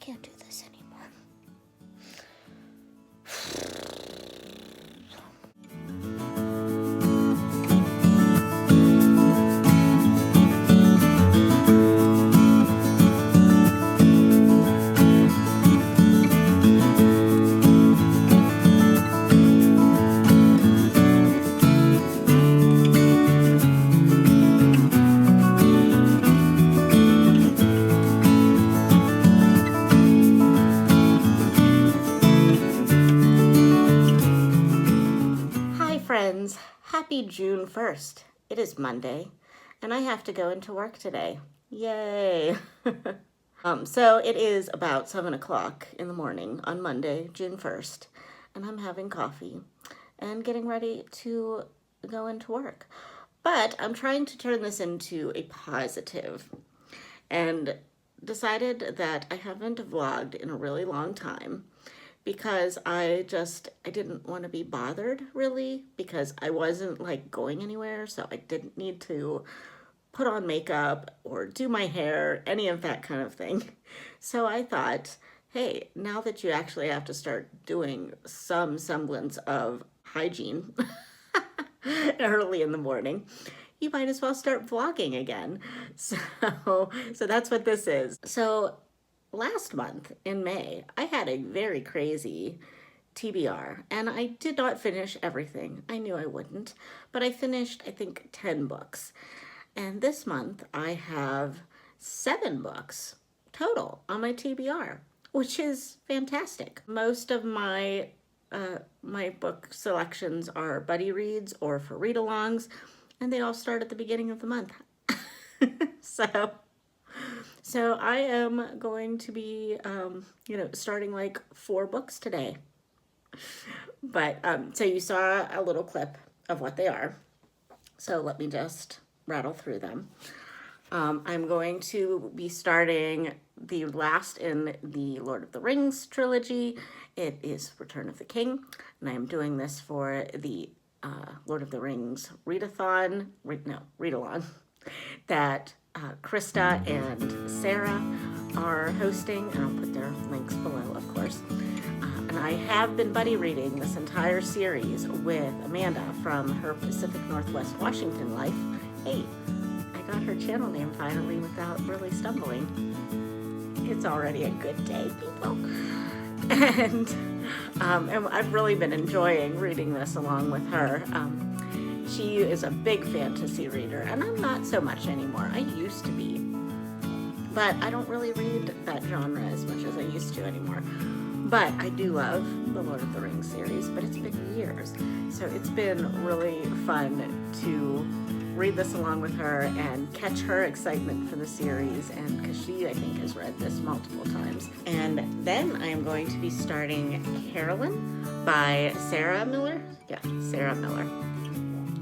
can't do this anymore. Friends, happy June 1st. It is Monday, and I have to go into work today. Yay! So it is about 7 o'clock in the morning on Monday, June 1st, and I'm having coffee and getting ready to go into work. But I'm trying to turn this into a positive and decided that I haven't vlogged in a really long time, because I didn't want to be bothered, really, because I wasn't like going anywhere, so I didn't need to put on makeup or do my hair, any of that kind of thing. So I thought, hey, now that you actually have to start doing some semblance of hygiene early in the morning, you might as well start vlogging again. So that's what this is. So last month in May, I had a very crazy TBR, and I did not finish everything. I knew I wouldn't, but I finished, I think, 10 books. And this month I have 7 books total on my TBR, which is fantastic. Most of my my book selections are buddy reads or for read-alongs, and they all start at the beginning of the month. So I am going to be, starting like 4 books today. But, so you saw a little clip of what they are. So let me just rattle through them. I'm going to be starting the last in the Lord of the Rings trilogy. It is Return of the King, and I am doing this for the Lord of the Rings readathon, read-along, that Krista and Sarah are hosting, and I'll put their links below, of course. And I have been buddy reading this entire series with Amanda from her Pacific Northwest Washington life. Hey, I got her channel name finally without really stumbling. It's already a good day, people. And I've really been enjoying reading this along with her. She is a big fantasy reader, and I'm not so much anymore. I used to be, but I don't really read that genre as much as I used to anymore. But I do love the Lord of the Rings series, but it's been years. So it's been really fun to read this along with her and catch her excitement for the series, and because she, I think, has read this multiple times. And then I am going to be starting Carolyn by Sarah Miller. Yeah, Sarah Miller.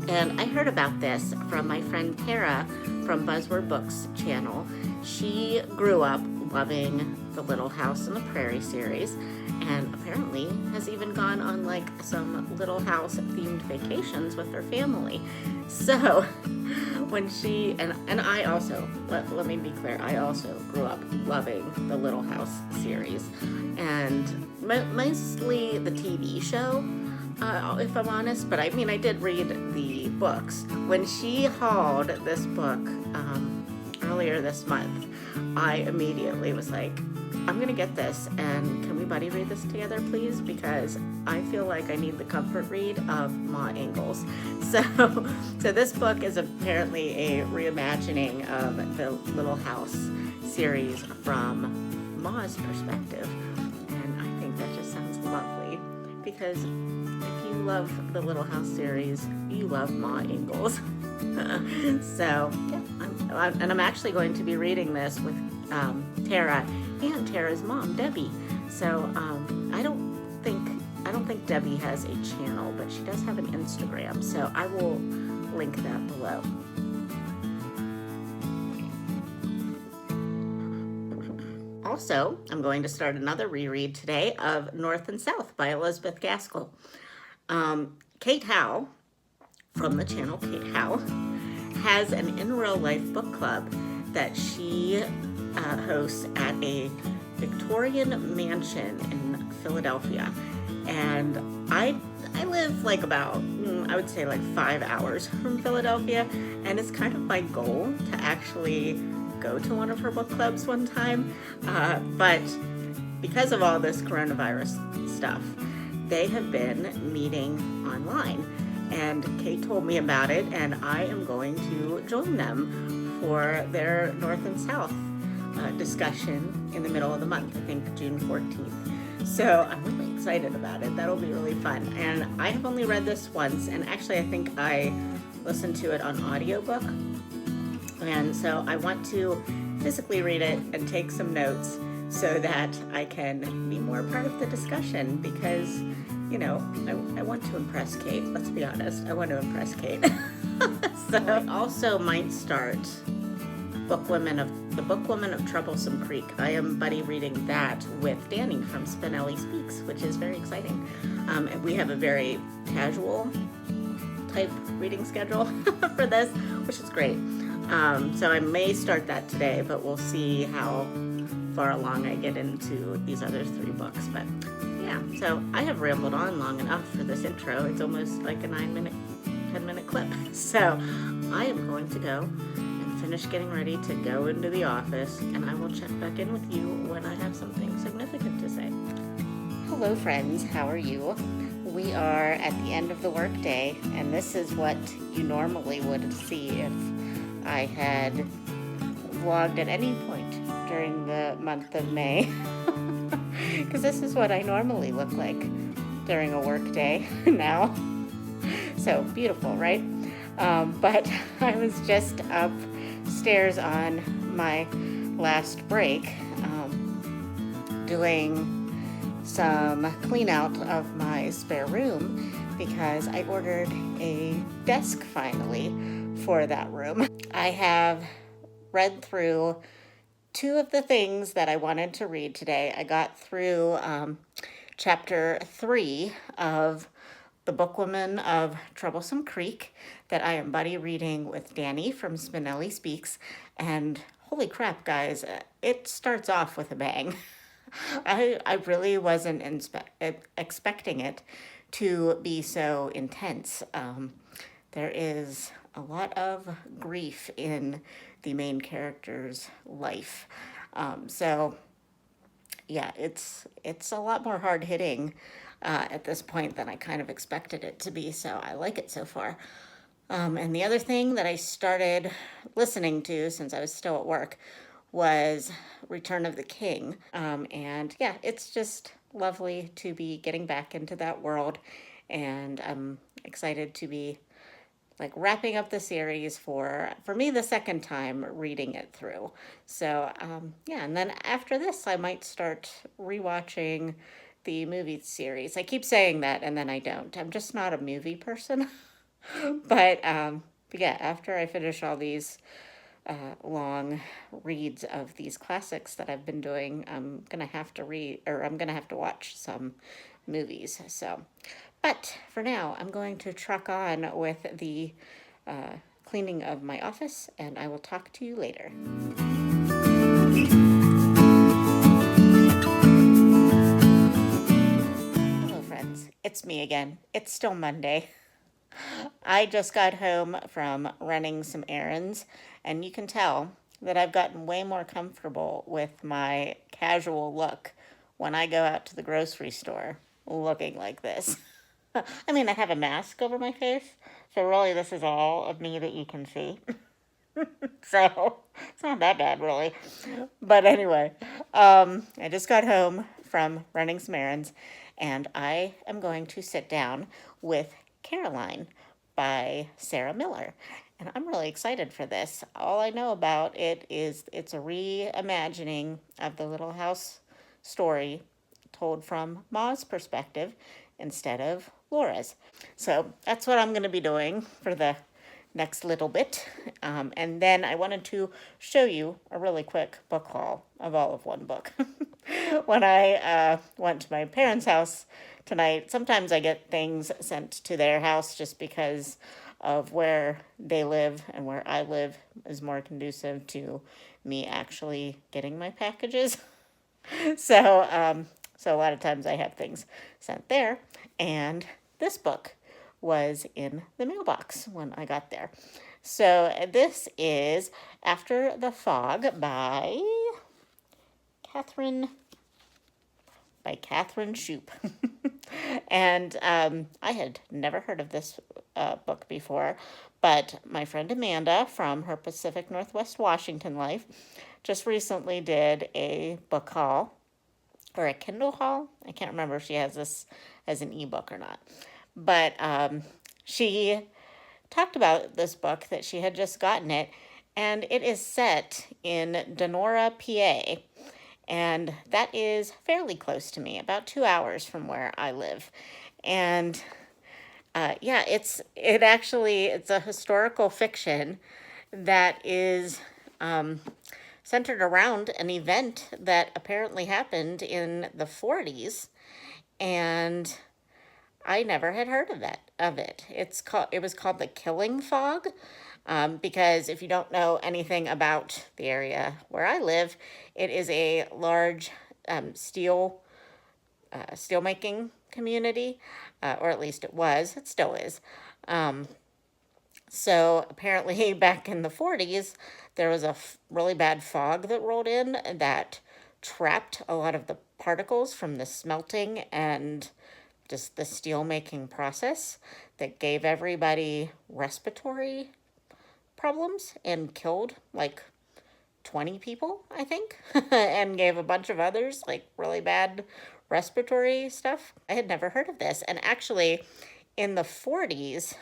And I heard about this from my friend Tara from Buzzword Books channel. She grew up loving the Little House on the Prairie series, and apparently has even gone on like some Little House themed vacations with her family. So when she, and I also, let me be clear, I also grew up loving the Little House series, and mostly the TV show, if I'm honest, but I mean, I did read the books. When she hauled this book earlier this month, I immediately was like, I'm gonna get this, and can we buddy read this together, please? Because I feel like I need the comfort read of Ma Ingalls. So this book is apparently a reimagining of the Little House series from Ma's perspective, and I think that just sounds lovely, because if you love the Little House series, you love Ma Ingalls. So yeah, I'm actually going to be reading this with Tara and Tara's mom, Debbie. So I don't think Debbie has a channel, but she does have an Instagram, so I will link that below. Also, I'm going to start another reread today of North and South by Elizabeth Gaskell. Kate Howe, from the channel Kate Howe, has an in real life book club that she hosts at a Victorian mansion in Philadelphia. And I live like about, I would say like 5 hours from Philadelphia, and it's kind of my goal to actually go to one of her book clubs one time. But because of all this coronavirus stuff, they have been meeting online. And Kate told me about it, and I am going to join them for their North and South discussion in the middle of the month, I think June 14th. So I'm really excited about it. That'll be really fun. And I have only read this once, and actually I think I listened to it on audiobook. And so I want to physically read it and take some notes so that I can be more part of the discussion, because, you know, I want to impress Kate. Let's be honest. I want to impress Kate. So I also might start the Book Women of Troublesome Creek. I am buddy reading that with Danny from Spinelli Speaks, which is very exciting. And we have a very casual type reading schedule for this, which is great. So I may start that today, but we'll see how far along I get into these other 3 books. But yeah, so I have rambled on long enough for this intro. It's almost like a 9-minute, 10-minute clip. So I am going to go and finish getting ready to go into the office, and I will check back in with you when I have something significant to say. Hello friends, how are you? We are at the end of the workday, and this is what you normally would see if I had vlogged at any point during the month of May, because this is what I normally look like during a work day now. So beautiful, right? But I was just upstairs on my last break doing some clean out of my spare room, because I ordered a desk finally for that room. I have read through 2 of the things that I wanted to read today. I got through chapter 3 of The Book Women of Troublesome Creek that I am buddy reading with Danny from Spinelli Speaks. And holy crap, guys, it starts off with a bang. I really wasn't expecting it to be so intense. There is a lot of grief in the main character's life. So yeah, it's a lot more hard hitting at this point than I kind of expected it to be. So I like it so far. And the other thing that I started listening to since I was still at work was Return of the King. And yeah, it's just lovely to be getting back into that world. And I'm excited to be like wrapping up the series for me the second time reading it through. So yeah, and then after this I might start rewatching the movie series. I keep saying that and then I don't. I'm just not a movie person. But yeah, after I finish all these long reads of these classics that I've been doing, I'm gonna have to watch some movies. So, but for now, I'm going to truck on with the cleaning of my office, and I will talk to you later. Hello, friends. It's me again. It's still Monday. I just got home from running some errands, and you can tell that I've gotten way more comfortable with my casual look when I go out to the grocery store looking like this. I mean, I have a mask over my face, so really this is all of me that you can see. So it's not that bad, really. But anyway, I just got home from running some errands, and I am going to sit down with Carolyn by Sarah Miller. And I'm really excited for this. All I know about it is it's a reimagining of the Little House story told from Ma's perspective instead of Laura's. So that's what I'm going to be doing for the next little bit. And then I wanted to show you a really quick book haul of all of one book. When I went to my parents' house tonight, sometimes I get things sent to their house just because of where they live, and where I live is more conducive to me actually getting my packages. So a lot of times I have things sent there, and this book was in the mailbox when I got there. So this is After the Fog Catherine Catherine Shoup. And I had never heard of this book before, but my friend Amanda from her Pacific Northwest Washington life just recently did a book haul or a Kindle haul. I can't remember if she has this as an ebook or not. But she talked about this book that she had just gotten it, and it is set in Donora, PA. And that is fairly close to me, about 2 hours from where I live. And yeah, it's a historical fiction that is centered around an event that apparently happened in the 40s, and I never had heard of it. It was called the Killing Fog, because if you don't know anything about the area where I live, it is a large steelmaking community, or at least it was. It still is. So apparently, back in the 40s, there was a really bad fog that rolled in that trapped a lot of the particles from the smelting and just the steel making process that gave everybody respiratory problems and killed like 20 people, I think, and gave a bunch of others like really bad respiratory stuff. I had never heard of this. And actually, in the 40s,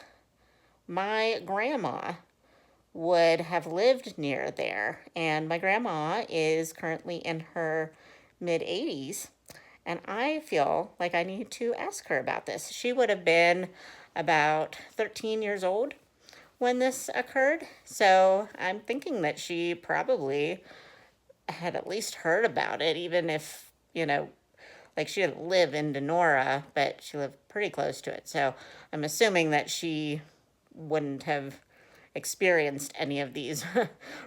my grandma would have lived near there. And my grandma is currently in her mid 80s. And I feel like I need to ask her about this. She would have been about 13 years old when this occurred. So I'm thinking that she probably had at least heard about it, even if, like she didn't live in Donora, but she lived pretty close to it. So I'm assuming that she wouldn't have experienced any of these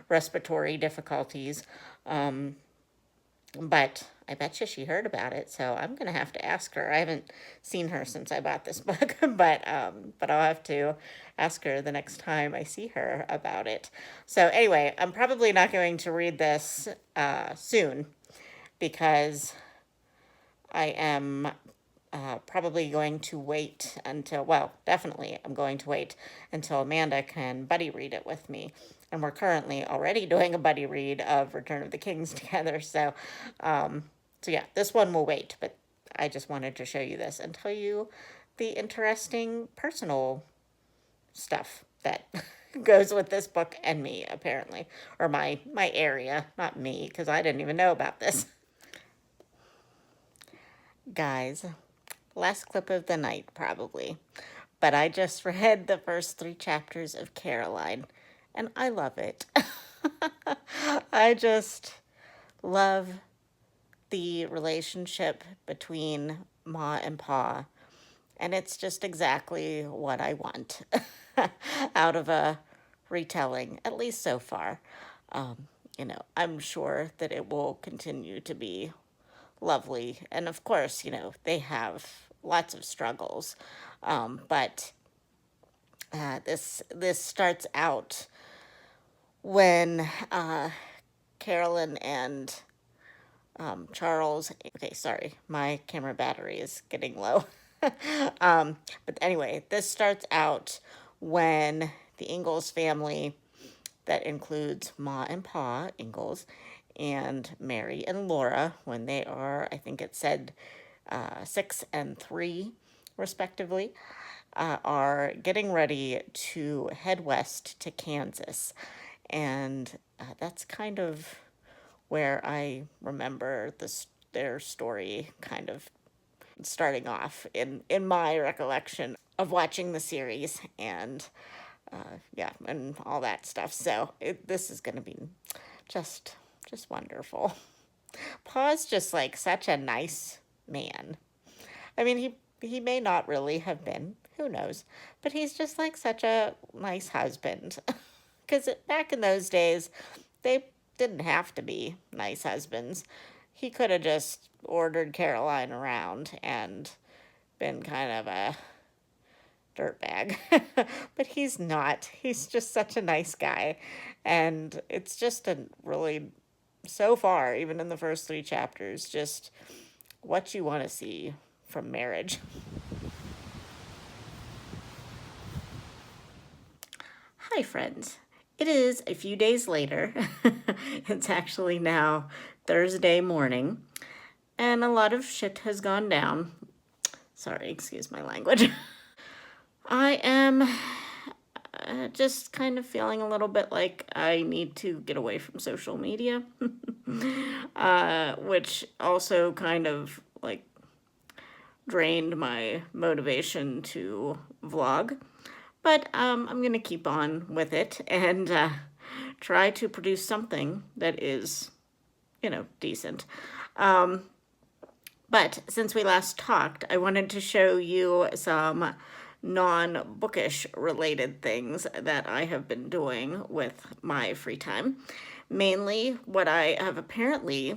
respiratory difficulties. But I bet you she heard about it, so I'm gonna have to ask her. I haven't seen her since I bought this book, but I'll have to ask her the next time I see her about it. So anyway, I'm probably not going to read this soon because I am probably going to wait until, well, definitely I'm going to wait until Amanda can buddy read it with me. And we're currently already doing a buddy read of Return of the Kings together. So yeah, this one will wait, but I just wanted to show you this and tell you the interesting personal stuff that goes with this book and me, apparently. Or my area, not me, because I didn't even know about this. Guys, last clip of the night, probably. But I just read the first 3 chapters of Carolyn, and I love it. I just love the relationship between Ma and Pa, and it's just exactly what I want out of a retelling, at least so far. I'm sure that it will continue to be lovely. And of course, they have lots of struggles. But this starts out when Carolyn and Charles. Okay, sorry, my camera battery is getting low. But anyway, this starts out when the Ingalls family, that includes Ma and Pa Ingalls, and Mary and Laura, when they are, I think it said 6 and 3, respectively, are getting ready to head west to Kansas. And that's kind of where I remember their story kind of starting off in my recollection of watching the series and yeah, and all that stuff. So this is going to be just wonderful. Pa's just like such a nice man. I mean, he may not really have been, who knows, but he's just like such a nice husband. Because back in those days, they didn't have to be nice husbands. he could have just ordered Caroline around and been kind of a dirtbag. But he's not. He's just such a nice guy. And it's just a really, so far, even in the first 3 chapters, just what you want to see from marriage. Hi, friends. It is a few days later. It's actually now Thursday morning, and a lot of shit has gone down. Sorry, excuse my language. I am just kind of feeling a little bit like I need to get away from social media, which also kind of like drained my motivation to vlog. But I'm going to keep on with it and try to produce something that is, decent. But since we last talked, I wanted to show you some non-bookish related things that I have been doing with my free time. Mainly what I have apparently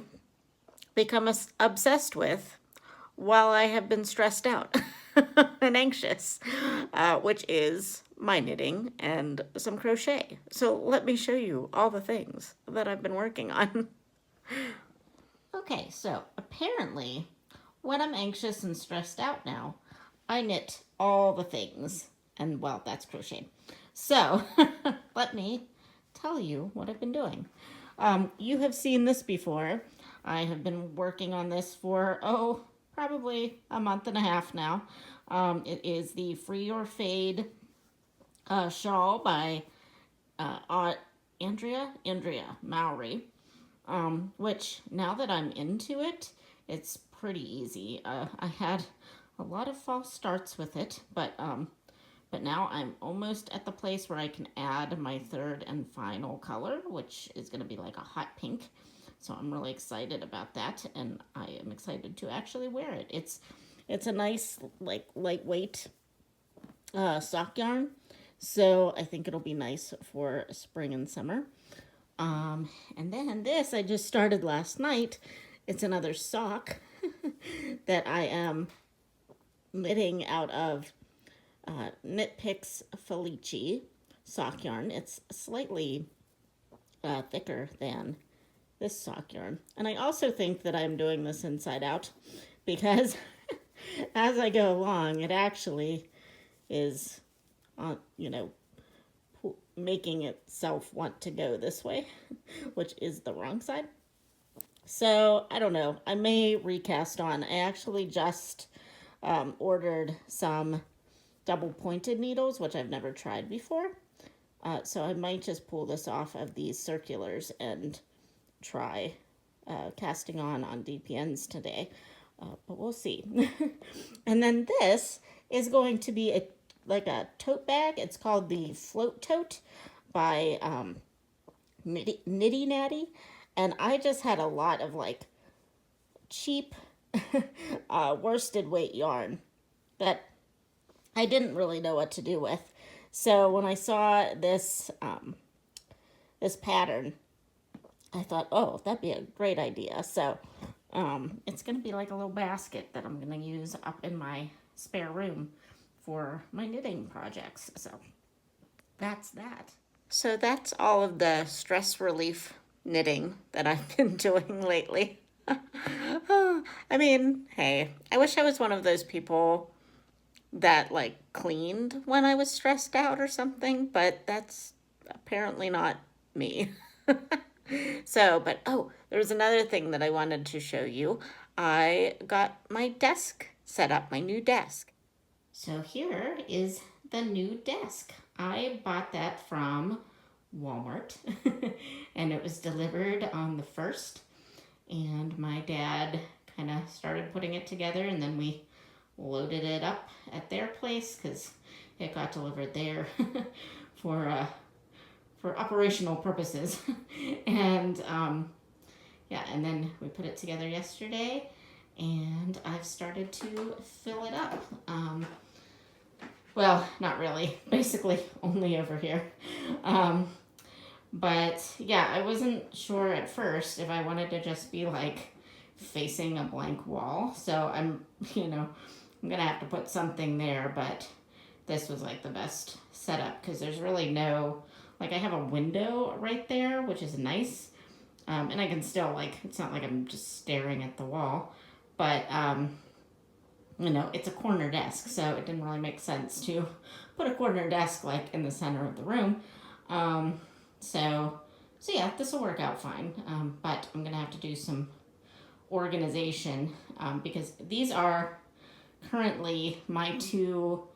become obsessed with while I have been stressed out and anxious, which is my knitting and some crochet. So let me show you all the things that I've been working on. Okay, so apparently when I'm anxious and stressed out now, I knit all the things. And well, that's crochet. So let me tell you what I've been doing. You have seen this before. I have been working on this for, probably a month and a half now. It is the Free or Fade shawl by Andrea Mowry, which now that I'm into it, it's pretty easy. I had a lot of false starts with it, but now I'm almost at the place where I can add my third and final color, which is going to be like a hot pink. So I'm really excited about that, and I am excited to actually wear it. It's a nice, like, lightweight sock yarn, so I think it'll be nice for spring and summer. And then this I just started last night. It's another sock that I am knitting out of Knit Picks Felici sock yarn. It's slightly thicker than this sock yarn. And I also think that I'm doing this inside out because as I go along, it actually is, making itself want to go this way, which is the wrong side. So I don't know. I may recast on. I actually just ordered some double pointed needles, which I've never tried before. So I might just pull this off of these circulars and try casting on DPNs today. But we'll see. And then this is going to be like a tote bag. It's called the Float Tote by Nitty Natty. And I just had a lot of like cheap worsted weight yarn that I didn't really know what to do with. So when I saw this this pattern, I thought, oh, that'd be a great idea. So it's going to be like a little basket that I'm going to use up in my spare room for my knitting projects. So that's that. So that's all of the stress relief knitting that I've been doing lately. I mean, hey, I wish I was one of those people that like cleaned when I was stressed out or something, but that's apparently not me. So, but there was another thing that I wanted to show you. I got my desk set up, my new desk. So here is the new desk. I bought that from Walmart and it was delivered on the 1st, and my dad kind of started putting it together, and then we loaded it up at their place because it got delivered there for operational purposes. And and then we put it together yesterday, and I've started to fill it up. Well, not really, basically only over here. But yeah, I wasn't sure at first if I wanted to just be like facing a blank wall. So I'm going to have to put something there, but this was like the best setup because there's really no, like I have a window right there, which is nice. And I can still like, it's not like I'm just staring at the wall, but, it's a corner desk. So it didn't really make sense to put a corner desk like in the center of the room. So yeah, this will work out fine. But I'm going to have to do some organization because these are currently my two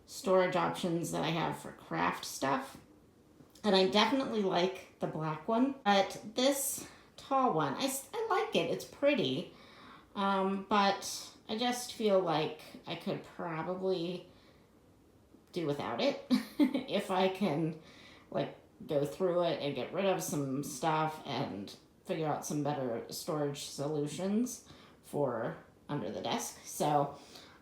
storage options that I have for craft stuff. And I definitely like the black one, but this tall one, I like it. It's pretty, but I just feel like I could probably do without it if I can like go through it and get rid of some stuff and figure out some better storage solutions for under the desk. So,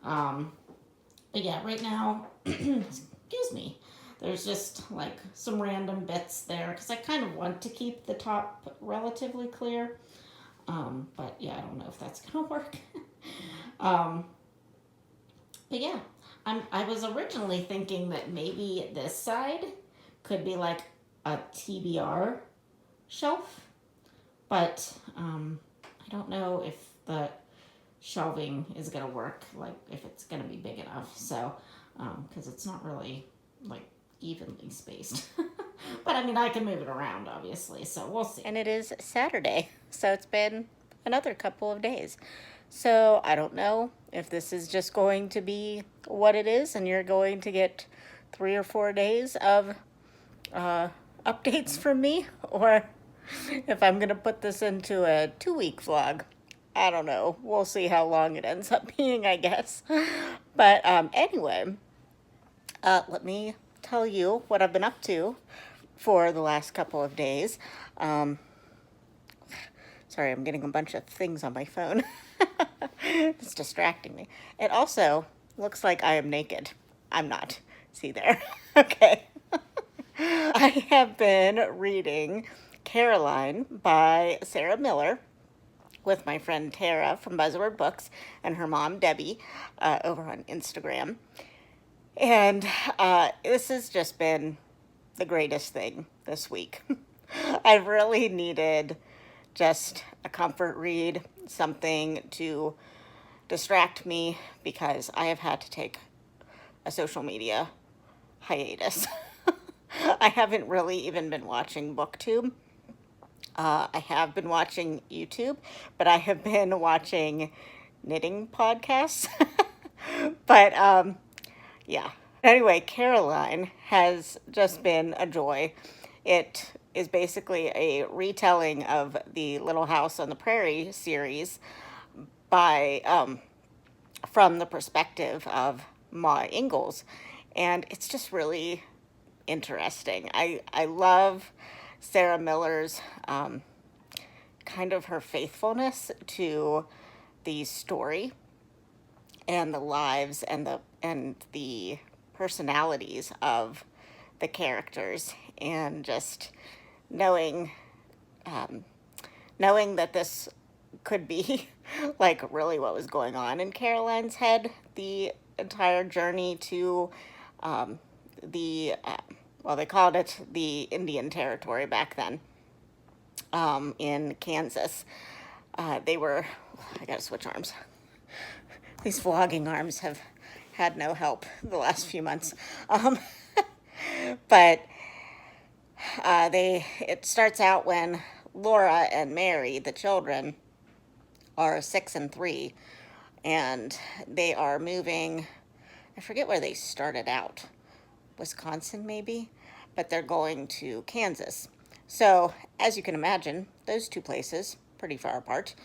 but yeah, right now, excuse me, there's just like some random bits there because I kind of want to keep the top relatively clear. But yeah, I don't know if that's gonna work. But yeah, I was originally thinking that maybe this side could be like a TBR shelf, but I don't know if the shelving is gonna work, like if it's gonna be big enough. So, because it's not really like evenly spaced. But I mean, I can move it around, obviously, so we'll see. And it is Saturday, so it's been another couple of days. So I don't know if this is just going to be what it is, and you're going to get 3 or 4 days of updates from me, or if I'm going to put this into a 2-week vlog. I don't know. We'll see how long it ends up being, I guess. But anyway, let me tell you what I've been up to for the last couple of days. Sorry, I'm getting a bunch of things on my phone. It's distracting me. It also looks like I am naked. I'm not. See there? Okay. I have been reading Carolyn by Sarah Miller with my friend Tara from Buzzword Books and her mom Debbie over on Instagram. And this has just been the greatest thing this week. I've really needed just a comfort read, something to distract me because I have had to take a social media hiatus. I haven't really even been watching BookTube. I have been watching YouTube, but I have been watching knitting podcasts. But yeah. Anyway, Carolyn has just been a joy. It is basically a retelling of the Little House on the Prairie series by from the perspective of Ma Ingalls, and it's just really interesting. I love Sarah Miller's kind of her faithfulness to the story and the lives and the personalities of the characters, and just knowing that this could be like really what was going on in Carolyn's head the entire journey to they called it the Indian Territory back then, in Kansas. I gotta switch arms. These vlogging arms have had no help the last few months. But it starts out when Laura and Mary, the children, are 6 and 3, and they are moving. I forget where they started out. Wisconsin, maybe? But they're going to Kansas. So, as you can imagine, those two places, pretty far apart.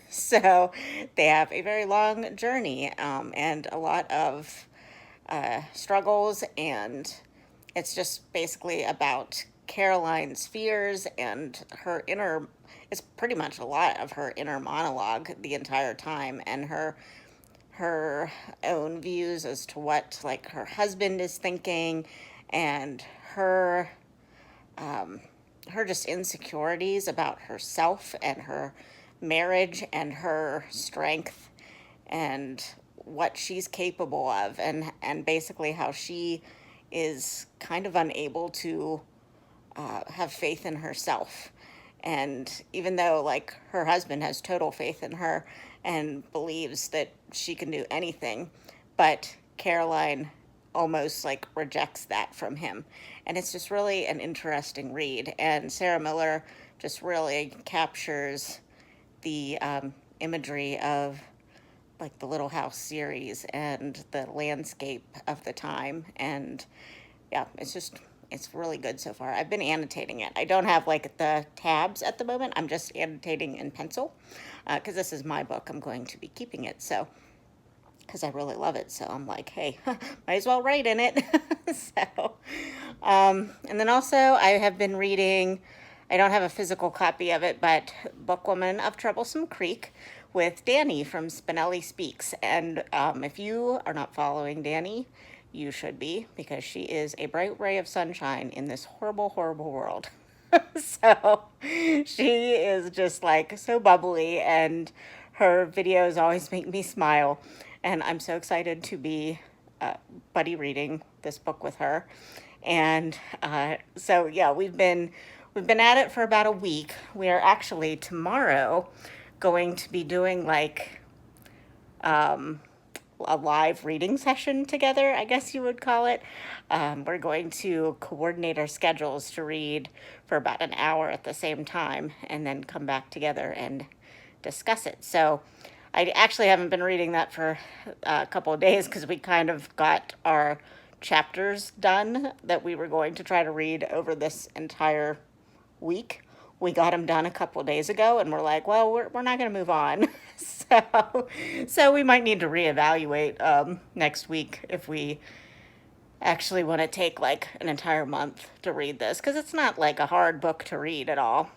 So, they have a very long journey, and a lot of struggles, and it's just basically about Carolyn's fears and it's pretty much a lot of her inner monologue the entire time, and her own views as to what like her husband is thinking, and her just insecurities about herself and her marriage and her strength and what she's capable of, and basically how she is kind of unable to have faith in herself. And even though, like, her husband has total faith in her and believes that she can do anything, but Caroline almost like rejects that from him. And it's just really an interesting read. And Sarah Miller just really captures the imagery of like the Little House series and the landscape of the time. And yeah, it's really good so far. I've been annotating it. I don't have like the tabs at the moment. I'm just annotating in pencil because this is my book. I'm going to be keeping it. So, because I really love it. So I'm like, hey, might as well write in it. So, and then also I have been reading, I don't have a physical copy of it, but Bookwoman of Troublesome Creek with Danny from Spinelli Speaks. And if you are not following Danny, you should be, because she is a bright ray of sunshine in this horrible, horrible world. So she is just like so bubbly, and her videos always make me smile. And I'm so excited to be buddy reading this book with her. And so yeah, we've been at it for about a week. We are actually tomorrow going to be doing like a live reading session together, I guess you would call it. We're going to coordinate our schedules to read for about an hour at the same time and then come back together and discuss it. So I actually haven't been reading that for a couple of days because we kind of got our chapters done that we were going to try to read over this entire week. We got them done a couple of days ago, and we're like, well, we're not going to move on. So we might need to reevaluate next week if we actually want to take like an entire month to read this, because it's not like a hard book to read at all.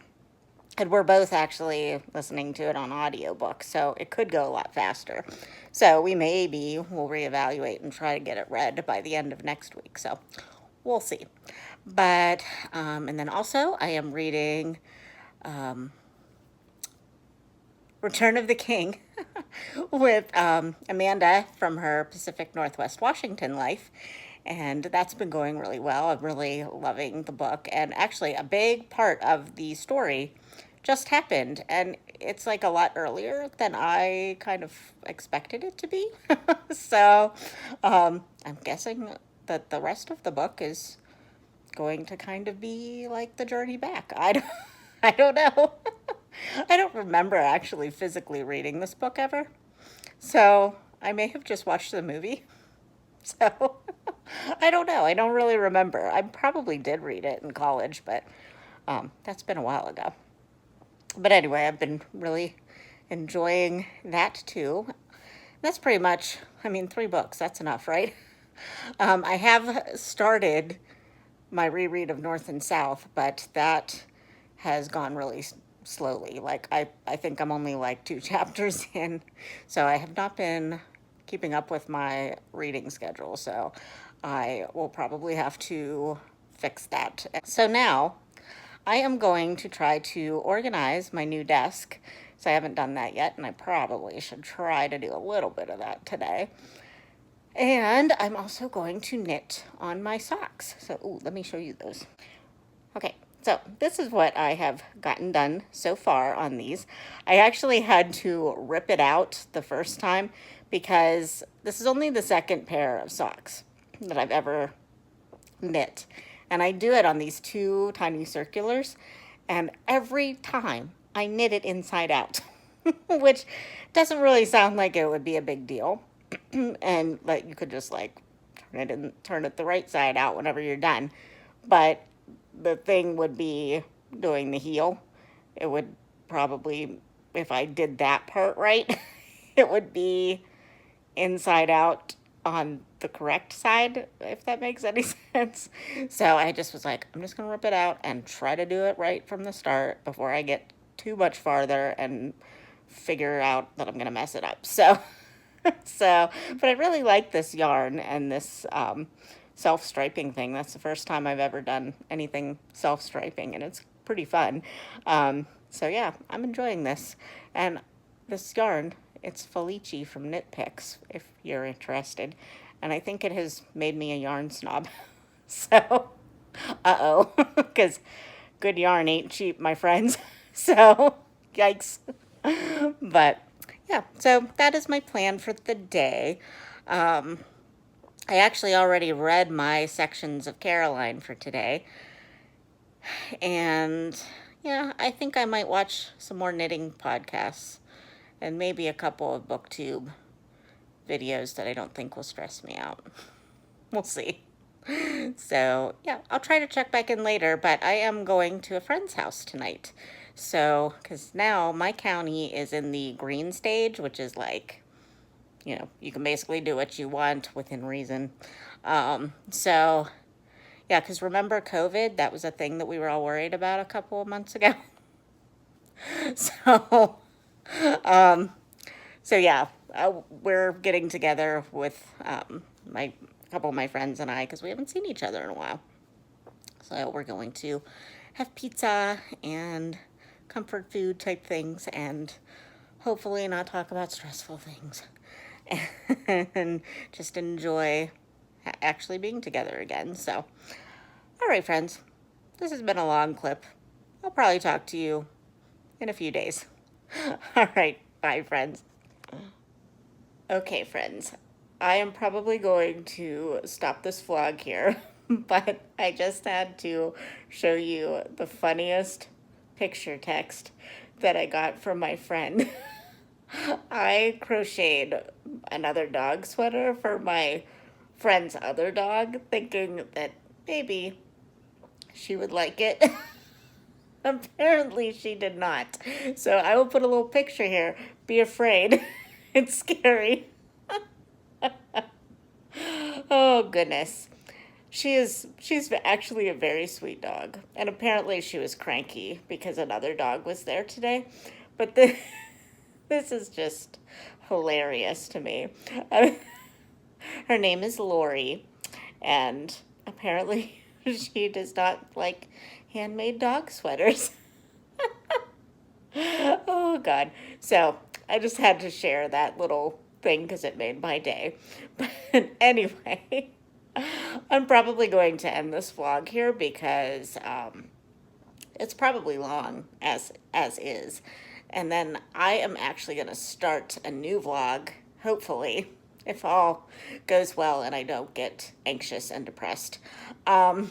And we're both actually listening to it on audiobook, so it could go a lot faster. So we'll reevaluate and try to get it read by the end of next week. So we'll see. But, and then also I am reading Return of the King with Amanda from her Pacific Northwest Washington life. And that's been going really well. I'm really loving the book. And actually, a big part of the story just happened. And it's like a lot earlier than I kind of expected it to be. So I'm guessing that the rest of the book is going to kind of be like the journey back. I don't know. I don't remember actually physically reading this book ever. So I may have just watched the movie. So I don't know. I don't really remember. I probably did read it in college, but that's been a while ago. But anyway, I've been really enjoying that too. That's pretty much, 3 books. That's enough, right? I have started my reread of North and South, but that has gone really slowly. Like, I think I'm only like 2 chapters in, so I have not been keeping up with my reading schedule, so I will probably have to fix that. So now I am going to try to organize my new desk. So I haven't done that yet, and I probably should try to do a little bit of that today. And I'm also going to knit on my socks. So, let me show you those. Okay, so this is what I have gotten done so far on these. I actually had to rip it out the first time because this is only the second pair of socks that I've ever knit. And I do it on these 2 tiny circulars, and every time I knit it inside out, which doesn't really sound like it would be a big deal. And like you could just like turn it the right side out whenever you're done. But the thing would be doing the heel. It would probably, if I did that part right, it would be inside out on the correct side, if that makes any sense. So I just was like, I'm just going to rip it out and try to do it right from the start before I get too much farther and figure out that I'm going to mess it up. So, but I really like this yarn and this self-striping thing. That's the first time I've ever done anything self-striping, and it's pretty fun. So yeah, I'm enjoying this. And this yarn, it's Felici from Knit Picks, if you're interested. And I think it has made me a yarn snob. So, uh-oh, because good yarn ain't cheap, my friends. So, yikes. But yeah, so that is my plan for the day. I actually already read my sections of Caroline for today. And yeah, I think I might watch some more knitting podcasts and maybe a couple of booktube videos that I don't think will stress me out. We'll see. So yeah, I'll try to check back in later, but I am going to a friend's house tonight. So, because now my county is in the green stage, which is like, you can basically do what you want within reason. So yeah, because remember COVID? That was a thing that we were all worried about a couple of months ago. So, um, so yeah, we're getting together with my a couple of my friends and I because we haven't seen each other in a while. So we're going to have pizza and comfort food type things and hopefully not talk about stressful things and just enjoy actually being together again. So, all right, friends, this has been a long clip. I'll probably talk to you in a few days. All right, bye, friends. Okay, friends, I am probably going to stop this vlog here, but I just had to show you the funniest picture text that I got from my friend. I crocheted another dog sweater for my friend's other dog, thinking that maybe she would like it. Apparently, she did not. So I will put a little picture here. Be afraid. It's scary. Oh, goodness. She's actually a very sweet dog. And apparently she was cranky because another dog was there today. But this is just hilarious to me. Her name is Lori, and apparently she does not like handmade dog sweaters. Oh, God. So I just had to share that little thing because it made my day. But anyway, I'm probably going to end this vlog here because it's probably long as is. And then I am actually going to start a new vlog, hopefully, if all goes well and I don't get anxious and depressed. I'm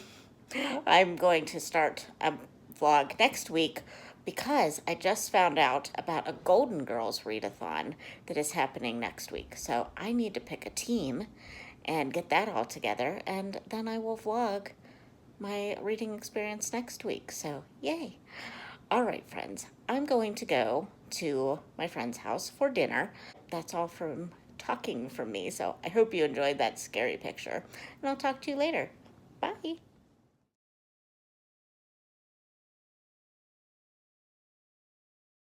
going to start a vlog next week because I just found out about a Golden Girls readathon that is happening next week. So I need to pick a team and get that all together, and then I will vlog my reading experience next week. So yay. All right, friends, I'm going to go to my friend's house for dinner. That's all from talking from me. So I hope you enjoyed that scary picture, and I'll talk to you later. Bye.